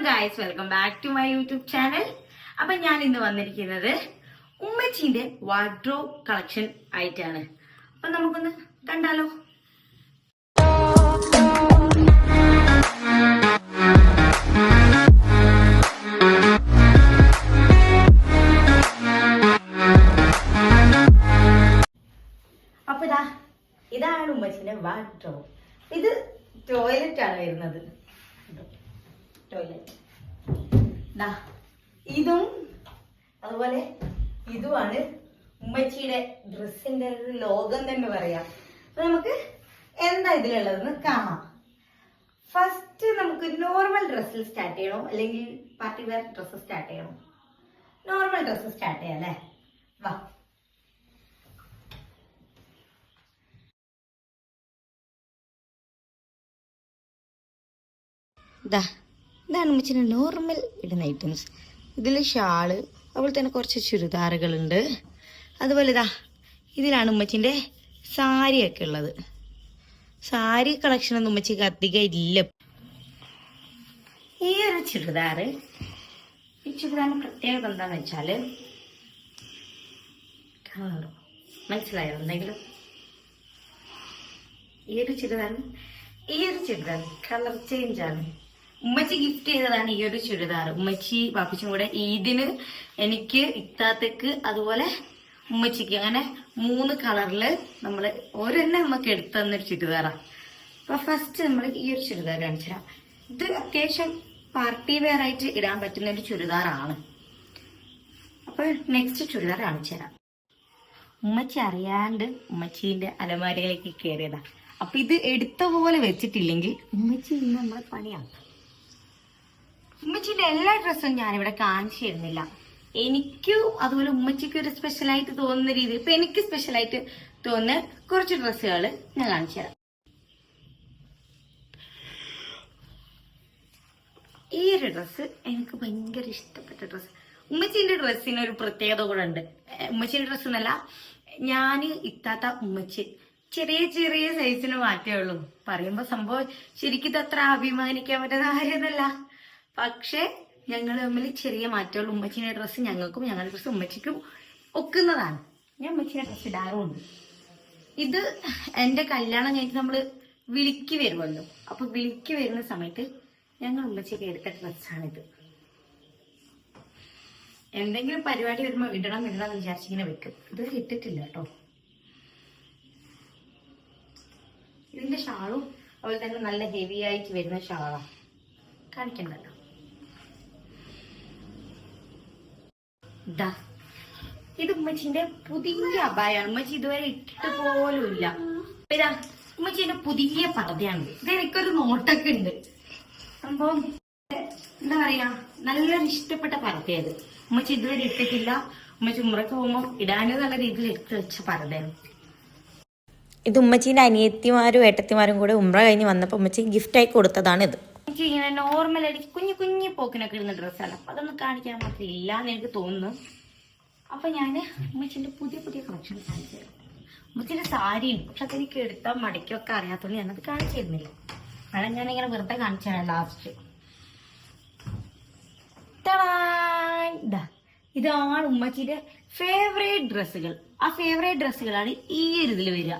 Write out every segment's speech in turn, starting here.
Guys, welcome back to my YouTube channel. അപ്പൊ ഞാൻ ഇന്ന് വന്നിരിക്കുന്നത് ഉമ്മച്ചിന്റെ വാർഡ്രോബ് കളക്ഷൻ ആയിട്ടാണ്. അപ്പൊ നമുക്കൊന്ന് കണ്ടാലോ. അപ്പൊ ഇതാണ് ഉമ്മച്ചിന്റെ വാർഡ്രോബ്. ഇത് ടോയ്ലറ്റ് ആണ് വരുന്നത്. ടോയ്ലറ്റ് ഇതും അതുപോലെ ഇതുമാണ് ഉമ്മച്ചിയുടെ ഡ്രസ്സിന്റെ ഒരു ലോകം തന്നെ പറയാം. അപ്പൊ നമുക്ക് എന്താ ഇതിലുള്ളതെന്ന് കാണാം. ഫസ്റ്റ് നമുക്ക് നോർമൽ ഡ്രസ്സിൽ സ്റ്റാർട്ട് ചെയ്യണോ അല്ലെങ്കിൽ പാർട്ടി വെയർ ഡ്രസ്സ് സ്റ്റാർട്ട് ചെയ്യണോ? നോർമൽ ഡ്രസ്സ് സ്റ്റാർട്ട് ചെയ്യാം അല്ലേ? വാ. ഇതാണ് ഉമ്മച്ചിന് നോർമൽ ഇടുന്ന ഐറ്റംസ്. ഇതിൽ ഷാള്, അതുപോലെ തന്നെ കുറച്ച് ചുരിദാറുകളുണ്ട്. അതുപോലെ ഇതിലാണ് ഉമ്മച്ചിൻ്റെ സാരിയൊക്കെ ഉള്ളത്. സാരി കളക്ഷനൊന്നും ഉമ്മച്ചിക്ക് അധികം ഇല്ല. ഈ ഒരു ചുരിദാറ്, ഈ ചുരിദാറിന് പ്രത്യേകത എന്താണെന്ന് വെച്ചാൽ, മനസ്സിലായോ എന്തെങ്കിലും? ഈ ഒരു ചുരിദാർ കളർ ചേഞ്ച് ആണ്. ഉമ്മച്ചി ഗിഫ്റ്റ് ചെയ്തതാണ് ഈ ഒരു ചുരിദാർ. ഉമ്മച്ചി പാപ്പിച്ചും കൂടെ ഈദിന് എനിക്ക്, ഇത്താത്തക്ക്, അതുപോലെ ഉമ്മച്ചിക്ക്, അങ്ങനെ 3 കളറില് നമ്മള് ഓരോന്നെ നമുക്ക് എടുത്തു തന്നൊരു ചുരിദാറാണ്. അപ്പൊ ഫസ്റ്റ് നമ്മൾ ഈ ഒരു ചുരിദാർ കാണിച്ചു തരാം. ഇത് അത്യാവശ്യം പാർട്ടി വെയർ ആയിട്ട് ഇടാൻ പറ്റുന്ന ഒരു ചുരിദാറാണ്. അപ്പൊ നെക്സ്റ്റ് ചുരിദാർ കാണിച്ചു തരാം. ഉമ്മച്ചി അറിയാണ്ട് ഉമ്മച്ചീന്റെ അലമാരയിലേക്ക് കയറിയതാ. അപ്പൊ ഇത് എടുത്ത പോലെ വെച്ചിട്ടില്ലെങ്കിൽ ഉമ്മച്ചി ഇന്ന് നമ്മളെ പണിയാണ്. ഉമ്മച്ചിന്റെ എല്ലാ ഡ്രസ്സും ഞാനിവിടെ കാണിച്ചു തരുന്നില്ല. എനിക്കും അതുപോലെ ഉമ്മച്ചിക്ക് ഒരു സ്പെഷ്യലായിട്ട് തോന്നുന്ന രീതിയിൽ, ഇപ്പൊ എനിക്ക് സ്പെഷ്യലായിട്ട് തോന്നുന്ന കുറച്ച് ഡ്രസ്സുകൾ ഞാൻ കാണിച്ചു തരാം. ഈ ഒരു ഡ്രസ്സ് എനിക്ക് ഭയങ്കര ഇഷ്ടപ്പെട്ട ഡ്രസ്സ്. ഉമ്മച്ചിന്റെ ഡ്രസ്സിന് ഒരു പ്രത്യേകത കൂടെ ഉണ്ട്. ഉമ്മച്ചിന്റെ ഡ്രസ്സ് എന്നല്ല, ഞാന്, ഇത്താത്ത, ഉമ്മച്ചി ചെറിയ ചെറിയ സൈസിന് മാറ്റേ ഉള്ളൂ. പറയുമ്പോ സംഭവം ശരിക്കും ഇത് അത്ര അഭിമാനിക്കാൻ പറ്റുന്ന കാര്യമൊന്നുമല്ല. പക്ഷെ ഞങ്ങൾ തമ്മിൽ ചെറിയ മാറ്റമുള്ള. ഉമ്മച്ചിന്റെ ഡ്രസ്സ് ഞങ്ങൾക്കും ഞങ്ങളുടെ ഡ്രസ്സ് ഉമ്മച്ചിക്കും ഒക്കുന്നതാണ്. ഞാൻ ഉമ്മച്ചിന്റെ ഡ്രസ്സ് ഇടാറുമുണ്ട്. ഇത് എന്റെ കല്യാണം കഴിഞ്ഞിട്ട് നമ്മള് വിളിക്ക് വരുമല്ലോ. അപ്പൊ വിളിക്ക് വരുന്ന സമയത്ത് ഞങ്ങൾ ഉമ്മച്ചിക്ക് എടുത്ത ഡ്രസ്സാണിത്. എന്തെങ്കിലും പരിപാടി വരുമ്പോ ഇടണം എന്ന് വിചാരിച്ചിങ്ങനെ വെക്കും. ഇത് ഇട്ടിട്ടില്ല കേട്ടോ. ഇതിന്റെ ഷാളും അതുപോലെ തന്നെ നല്ല ഹെവി ആയിട്ട് വരുന്ന ഷാളാണ്. കാണിക്കണ്ടല്ലോ. ഇത് ഉമ്മച്ചിന്റെ പുതിയ അബായാണ്. ഉമ്മച്ചി ഇതുവരെ ഇട്ടിട്ട് പോലും ഇല്ല. ഉമ്മച്ചിന്റെ പുതിയ പർദ്ദയാണ്. ഇത് എനിക്കൊരു നോട്ടൊക്കെ ഉണ്ട്. സംഭവം എന്താ പറയാ, നല്ലൊരു ഇഷ്ടപ്പെട്ട പർദ്ദയത്. ഉമ്മച്ചി ഇതുവരെ ഇട്ടിട്ടില്ല. ഉമ്മച്ചി ഉമ്രക്ക് പോകുമ്പോ ഇടാനും നല്ല രീതിയിൽ എടുത്തു വെച്ച പർദ്ദയാണ്. ഇത് ഉമ്മച്ചീൻ്റെ അനിയത്തിമാരും ഏട്ടത്തിമാരും കൂടെ ഉമ്ര കഴിഞ്ഞ് വന്നപ്പോൾ ഉമ്മച്ചി ഗിഫ്റ്റായി കൊടുത്തതാണ് ഇത്. ഉമ്മച്ചി ഇങ്ങനെ നോർമലായിട്ട് കുഞ്ഞു പോക്കിനൊക്കെ ഇടുന്ന ഡ്രസ്സാണ്. അപ്പൊ അതൊന്നും കാണിക്കാൻ മാത്രം ഇല്ല എന്ന് എനിക്ക് തോന്നുന്നു. അപ്പൊ ഞാൻ ഉമ്മച്ചിന്റെ പുതിയ കളക്ഷൻ കാണിച്ചു തരാം. ഉമ്മച്ചിന്റെ സാരിയും, പക്ഷെ അതെനിക്ക് എടുത്താൽ മടക്കൊക്കെ അറിയാത്തോണ്ട് ഞാനത് കാണിച്ചു തരുന്നില്ല. കാരണം ഞാനിങ്ങനെ വെറുതെ കാണിച്ചു തരാം ലാസ്റ്റ്. ഇതാണ് ഉമ്മച്ചിന്റെ ഫേവറേറ്റ് ഡ്രസ്സുകൾ. ആ ഫേവറേറ്റ് ഡ്രസ്സുകളാണ് ഈ ഒരു ഇതിൽ വരിക.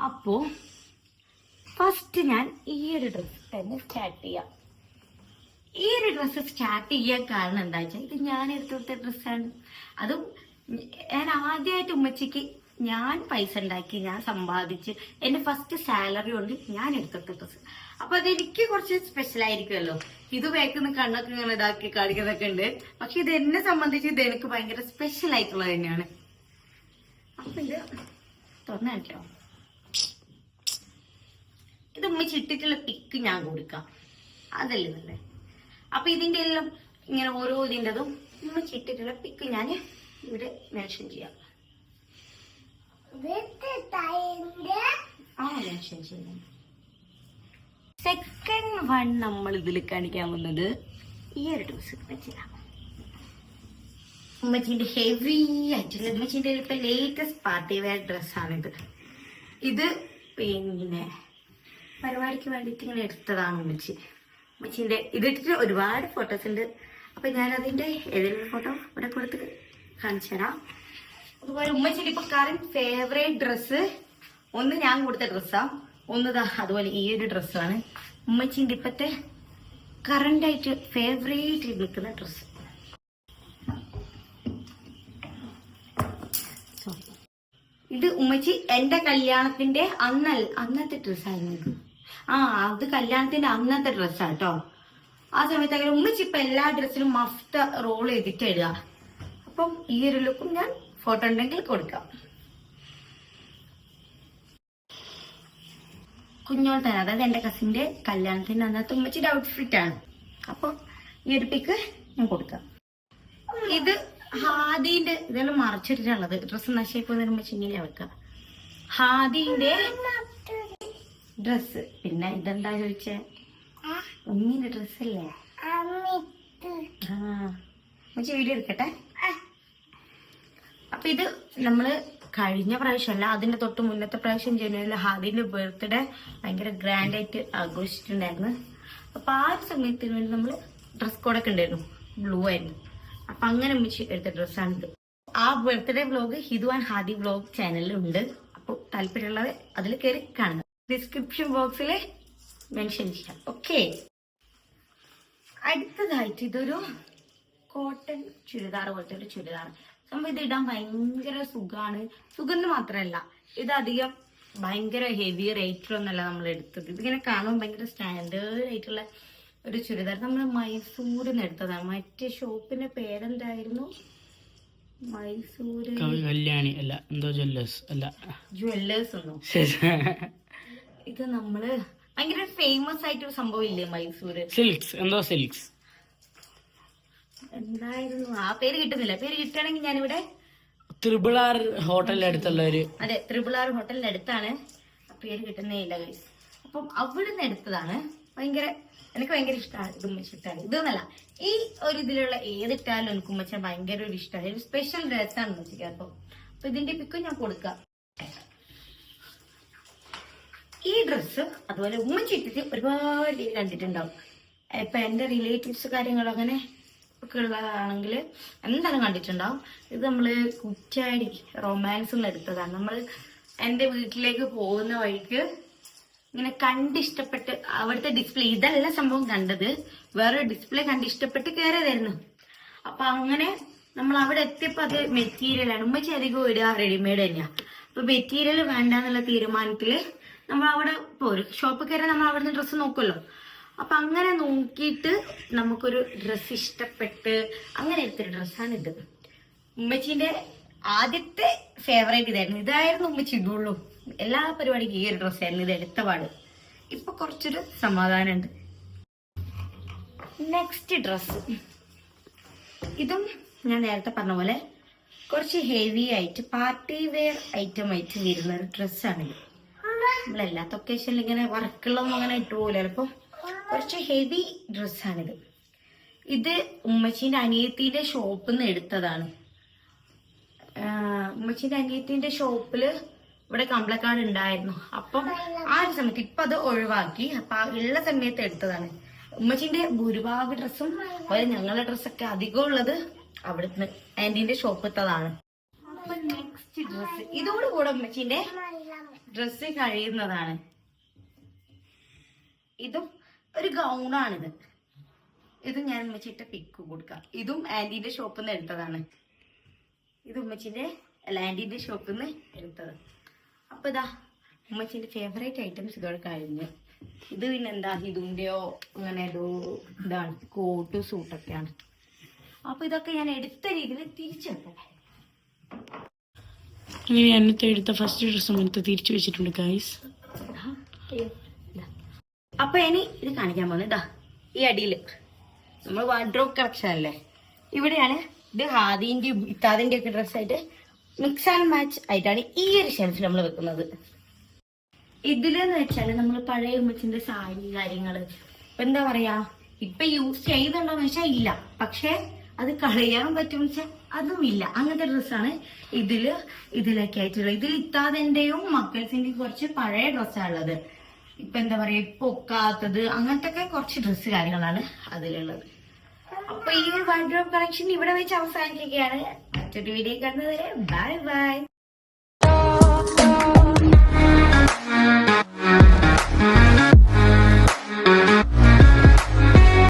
അപ്പോ ഫസ്റ്റ് ഞാൻ ഈ ഒരു ഡ്രസ്സ് തന്നെ സ്റ്റാർട്ട് ചെയ്യാം. ഈ ഒരു ഡ്രസ്സ് സ്റ്റാർട്ട് ചെയ്യാൻ കാരണം എന്താ വെച്ചാൽ, ഇത് ഞാൻ എടുത്തു കൊടുത്ത ഡ്രസ്സാണ്. അതും ഞാൻ ആദ്യമായിട്ട് ഉമ്മച്ചിക്ക് ഞാൻ പൈസ ഉണ്ടാക്കി, ഞാൻ സമ്പാദിച്ച് എന്റെ ഫസ്റ്റ് സാലറി കൊണ്ട് ഞാൻ എടുത്തെടുത്ത ഡ്രസ്സ്. അപ്പൊ അതെനിക്ക് കുറച്ച് സ്പെഷ്യൽ ആയിരിക്കുമല്ലോ. ഇത് വേക്കുന്ന കണ്ണൊക്കെ ഇങ്ങനെ ഇതാക്കി കാണിക്കുന്നതൊക്കെ ഉണ്ട്. പക്ഷെ ഇത് എന്നെ സംബന്ധിച്ച് ഇത് എനിക്ക് ഭയങ്കര സ്പെഷ്യൽ ആയിട്ടുള്ളത് തന്നെയാണ്. അപ്പൊ ഇത് തുറന്നു കാണിക്കാം. ഇത് ഉമ്മച്ചി ഇട്ടിട്ടുള്ള പിക്ക് ഞാൻ കൊടുക്കാം, അതല്ലേ നല്ലേ. അപ്പൊ ഇതിന്റെ എല്ലാം ഇങ്ങനെ ഓരോ ഇതിൻ്റെതും ഉമ്മച്ചി ഇട്ടിട്ടുള്ള പിക്ക് ഞാൻ ഇവിടെ മെൻഷൻ ചെയ്യാം. മെൻഷൻ ചെയ്യാം. സെക്കൻഡ് വൺ നമ്മൾ ഇതിൽ കാണിക്കാൻ പോകുന്നത് ഈ ഒരു ഡ്രസ്സ് വെച്ചിട്ടാണ്. ഉമ്മച്ചിന്റെ ഹെവി ആയിട്ടുള്ള, ഉമ്മച്ചിന്റെ ഇപ്പൊ ലേറ്റസ്റ്റ് പാർട്ടി വെയർ ഡ്രസ്സാണിത്. ഇത് പിന്നെ പരിപാടിക്ക് വേണ്ടിയിട്ട് ഇങ്ങനെ എടുത്തതാണ് ഉമ്മച്ചി. ഉമ്മച്ചീന്റെ ഇതിട്ടിട്ട് ഒരുപാട് ഫോട്ടോസ് ഉണ്ട്. അപ്പൊ ഞാൻ അതിന്റെ ഏതെങ്കിലും ഫോട്ടോ ഇവിടെ കൊടുത്ത് കാണിച്ചു തരാം. അതുപോലെ ഉമ്മച്ചീന്റെ ഇപ്പൊ കറന്റ് ഫേവറേറ്റ് ഡ്രസ്സ് ഒന്ന് ഞാൻ കൊടുത്ത ഡ്രസ്സാ, ഒന്ന് അതുപോലെ ഈ ഒരു ഡ്രസ്സാണ് ഉമ്മച്ചീന്റെ ഇപ്പത്തെ കറന്റ് ആയിട്ട് ഫേവറേറ്റ് നിൽക്കുന്ന ഡ്രസ്സ്. ഇത് ഉമ്മച്ചി എന്റെ കല്യാണത്തിന്റെ അന്നത്തെ ഡ്രസ്സായിരുന്നു. അത് കല്യാണത്തിന്റെ അന്നത്തെ ഡ്രസ്സാട്ടോ. ആ സമയത്ത് അങ്ങനെ ഉമ്മച്ചി ഇപ്പൊ എല്ലാ ഡ്രസ്സിലും മഫ്ത റോൾ ചെയ്തിട്ട് ഇടുക. അപ്പം ഈ ഒരു ലുക്കും ഞാൻ ഫോട്ടോ ഉണ്ടെങ്കിൽ കൊടുക്കാം. കുഞ്ഞോൾ തന്നെ, അതായത് എന്റെ കസിന്റെ കല്യാണത്തിന്റെ അന്നത്തെ ഉമ്മച്ചിന്റെ ഔട്ട്ഫിറ്റ് ആണ്. അപ്പൊ ഈ ഒരു പിക്ക് ഞാൻ കൊടുക്കാം. ഇത് ഹാദിന്റെ ഇതെല്ലാം മറച്ചിട്ടുള്ളത്, ഡ്രസ്സ് നശിപ്പോയി ഉമ്മച്ചി ഇങ്ങനെ വെക്കാം. ഹാദിന്റെ ഡ്രസ്. പിന്നെ ഇതെന്താ ചോദിച്ചേ? ഉമ്മീന്റെ ഡ്രസ്സല്ലേ? ഉമ്മച്ചി വീഡിയോ എടുക്കട്ടെ. അപ്പൊ ഇത് നമ്മള് കഴിഞ്ഞ പ്രാവശ്യമല്ല, അതിന്റെ തൊട്ട് മുന്നത്തെ പ്രാവശ്യം ജനുവരിയിൽ ഹാദിന്റെ ബർത്ത്ഡേ ഭയങ്കര ഗ്രാൻഡ് ആയിട്ട് ആഘോഷിച്ചിട്ടുണ്ടായിരുന്നു. അപ്പൊ ആ ഒരു സമയത്തിന് വേണ്ടി നമ്മള് ഡ്രസ് കോഡൊക്കെ ഉണ്ടായിരുന്നു, ബ്ലൂ ആയിരുന്നു. അപ്പൊ അങ്ങനെ ഉമ്മച്ചി എടുത്ത ഡ്രസ്സാണിത്. ആ birthday vlog Hithu and Hadi vlog ചാനലിലുണ്ട്. അപ്പൊ താല്പര്യമുള്ളത് അതിൽ കയറി കാണുക. ഡിസ്ക്രിപ്ഷൻ ബോക്സിൽ മെൻഷൻ ചെയ്യാം. ഓക്കെ, അടുത്തതായിട്ട് ഇതൊരു കോട്ടൺ ചുരിദാർ പോലത്തെ ഒരു ചുരിദാർ. സംഭവം ഇത് ഇടാൻ ഭയങ്കര സുഖമാണ്. സുഖം മാത്രമല്ല, ഇത് അധികം ഭയങ്കര ഹെവി റേറ്റിലൊന്നല്ല നമ്മൾ എടുത്തത്. ഇതിങ്ങനെ കാണുമ്പോൾ ഭയങ്കര സ്റ്റാൻഡേർഡ് ആയിട്ടുള്ള ഒരു ചുരിദാർ. നമ്മൾ മൈസൂരിൽ നിന്ന് എടുത്തതാണ്. മറ്റേ ഷോപ്പിന്റെ പേരെന്തായിരുന്നു? മൈസൂര് കല്യാണി അല്ല, എന്തോ ജ്വല്ലേഴ്സ് ഒന്നോ. ഇത് നമ്മള് ഭയങ്കര ഫേമസ് ആയിട്ടൊരു സംഭവം ഇല്ലേ മൈസൂര്? സിൽക്സ് എന്തായിരുന്നു ആ പേര് കിട്ടുന്നില്ല. പേര് കിട്ടുകയാണെങ്കിൽ ഞാനിവിടെ ത്രിബിൾ ആർ ഹോട്ടലിന്റെ അടുത്തുള്ള ഒരു, അതെ, ത്രിബിൾ ആർ ഹോട്ടലിന്റെ അടുത്താണ്. പേര് കിട്ടുന്നേ ഇല്ല ഗൈസ്. അപ്പം അവിടുന്ന് എടുത്തതാണ്. എനിക്ക് ഭയങ്കര ഇഷ്ടമാണ്. ഇത് ഉമ്മച്ചി ഇഷ്ടമാണ്. ഇതൊന്നല്ല, ഈ ഒരു ഇതിലുള്ള ഏതിട്ടാലും എനിക്ക് ഉമ്മച്ച ഭയങ്കര ഒരു ഇഷ്ടമാണ്. ഒരു സ്പെഷ്യൽ ഡ്രസ്സാണ് ഉമ്മച്ചിക്ക്. അപ്പൊ ഇതിന്റെ പിക്കും ഞാൻ കൊടുക്കാം. ഈ ഡ്രസ്സ് അതുപോലെ ഉമ്മച്ചി ഇട്ടിട്ട് ഒരുപാട് പേര് കണ്ടിട്ടുണ്ടാവും. ഇപ്പൊ എന്റെ റിലേറ്റീവ്സ് കാര്യങ്ങളും അങ്ങനെ ഒക്കെ ഉള്ളതാണെങ്കിൽ എന്തായാലും കണ്ടിട്ടുണ്ടാവും. ഇത് നമ്മള് കുറ്റാടി റൊമാൻസ് എടുത്തതാണ്. നമ്മൾ എന്റെ വീട്ടിലേക്ക് പോകുന്ന വഴിക്ക് ഇങ്ങനെ കണ്ടിഷ്ടപ്പെട്ട് അവിടുത്തെ ഡിസ്പ്ലേ, ഇതല്ല സംഭവം കണ്ടത്, വേറൊരു ഡിസ്പ്ലേ കണ്ടിഷ്ടപ്പെട്ട് കയറിയതായിരുന്നു. അപ്പൊ അങ്ങനെ നമ്മൾ അവിടെ എത്തിയപ്പോ അത് മെറ്റീരിയലാണ്. ഉമ്മച്ചി അധികം ഇടുക റെഡിമെയ്ഡ് തന്നെയാ. അപ്പൊ മെറ്റീരിയൽ വേണ്ടെന്നുള്ള തീരുമാനത്തില് നമ്മൾ അവിടെ ഒരു ഷോപ്പ് കയറി നമ്മൾ അവിടുന്ന് ഡ്രസ്സ് നോക്കുമല്ലോ. അപ്പൊ അങ്ങനെ നോക്കിയിട്ട് നമുക്കൊരു ഡ്രസ്സ് ഇഷ്ടപ്പെട്ട് അങ്ങനെ എടുത്തൊരു ഡ്രസ്സാണ് ഇത്. ഉമ്മച്ചിന്റെ ആദ്യത്തെ ഫേവറേറ്റ് ഇതായിരുന്നു ഉമ്മച്ചി ഇടുള്ളൂ. എല്ലാ പരിപാടിക്കും ഈ ഒരു ഡ്രസ്സായിരുന്നു ഇത് എടുത്ത പാട്. ഇപ്പൊ കുറച്ചൊരു സമാധാനമുണ്ട്. നെക്സ്റ്റ് ഡ്രസ്, ഇതും ഞാൻ നേരത്തെ പറഞ്ഞ പോലെ കുറച്ച് ഹെവി ആയിട്ട് പാർട്ടി വെയർ ഐറ്റം ആയിട്ട് വരുന്ന ഒരു ഡ്രസ്സാണിത്. നമ്മളെല്ലാത്ത ഒക്കേഷനിൽ ഇങ്ങനെ വർക്കുള്ളതൊന്നും അങ്ങനെ ഇട്ടു പോലെ. അപ്പൊ കുറച്ച് ഹെവി ഡ്രസ്സാണിത്. ഇത് ഉമ്മച്ചീന്റെ അനിയത്തിന്റെ ഷോപ്പിൽ നിന്ന് എടുത്തതാണ്. ഉമ്മച്ചീന്റെ അനിയത്തിന്റെ ഷോപ്പില് ഇവിടെ കമ്പളക്കാട് ഉണ്ടായിരുന്നു. അപ്പം ആ ഒരു സമയത്ത് ഇപ്പൊ അത് ഒഴിവാക്കി. അപ്പൊ ഉള്ള സമയത്ത് എടുത്തതാണ്. ഉമ്മച്ചീന്റെ ഭൂരിഭാഗ ഡ്രസ്സും അതുപോലെ ഞങ്ങളുടെ ഡ്രസ്സൊക്കെ അധികം ഉള്ളത് അവിടുന്ന് ആന്റീന്റെ ഷോപ്പിട്ടതാണ്. അപ്പൊ നെക്സ്റ്റ് ഡ്രസ്സ്, ഇതോടുകൂടെ ഉമ്മച്ചീന്റെ ഡ്രസ്സ് കഴിയുന്നതാണ്. ഇതും ഒരു ഗൗണാണിത്. ഇത് ഞാൻ ഉമ്മച്ചിട്ട് പിക്ക് കൊടുക്കാം. ഇതും ആന്റീന്റെ ഷോപ്പിൽ നിന്ന് എടുത്തതാണ്. ഇത് ഉമ്മച്ചിന്റെ ആന്റീന്റെ ഷോപ്പിൽ നിന്ന് എടുത്തത്. അപ്പൊ ഇതാ ഉമ്മച്ചിന്റെ ഫേവറേറ്റ് ഐറ്റംസ് ഇതോടെ കഴിഞ്ഞു. ഇത് പിന്നെന്താ ഹിതുന്റെയോ അങ്ങനെ ഒരു ഇതാണ്, കോട്ട് സൂട്ടൊക്കെയാണ്. അപ്പൊ ഇതൊക്കെ ഞാൻ എടുത്ത രീതിയിൽ തിരിച്ചെടുക്കട്ടെ. എന്നത്തെ എടുത്ത ഫസ്റ്റ് ഡ്രസ് തിരിച്ചു വെച്ചിട്ടുണ്ട് ഗൈസ്. അപ്പൊ ഇനി ഇത് കാണിക്കാൻ പോകുന്നത് ഇതാ ഈ അടിയില് നമ്മൾ വാർഡ്രോബ് കളക്ഷൻ അല്ലേ, ഇവിടെയാണ്. ഇത് ഹാദിന്റെയും ഇത്താദിന്റെ ഒക്കെ ഡ്രസ്സായിട്ട് മിക്സ് ആൻഡ് മാച്ച് ആയിട്ടാണ് ഈ ഒരു ഷെൽഫിൽ നമ്മൾ വെക്കുന്നത്. ഇതിലെന്ന് വെച്ചാല് നമ്മൾ പഴയ ഉമ്മച്ചിന്റെ സാരി കാര്യങ്ങള് ഇപ്പൊ എന്താ പറയാ, ഇപ്പൊ യൂസ് ചെയ്യുന്നുണ്ടോന്ന് വെച്ചാൽ ഇല്ല, പക്ഷെ അത് കളയാൻ പറ്റും വെച്ചാൽ അതും ഇല്ല. അങ്ങനത്തെ ഡ്രസ്സാണ് ഇതിലൊക്കെ ആയിട്ടുള്ളത്. ഇതിൽ ഇത്താദിന്റെയും മക്കൾസിന്റെയും കുറച്ച് പഴയ ഡ്രസ്സാണ് ഉള്ളത്. ഇപ്പൊ എന്താ പറയാ പൊക്കാത്തത് അങ്ങനത്തെ ഒക്കെ കുറച്ച് ഡ്രസ്സ് കാര്യങ്ങളാണ് അതിലുള്ളത്. അപ്പൊ ഈ ഒരു വാർഡ്രോബ് കളക്ഷൻ ഇവിടെ വെച്ച് അവസാനിക്കുകയാണ്. മറ്റൊരു വീഡിയോ കാണുന്നതുവരെ ബൈ ബൈ.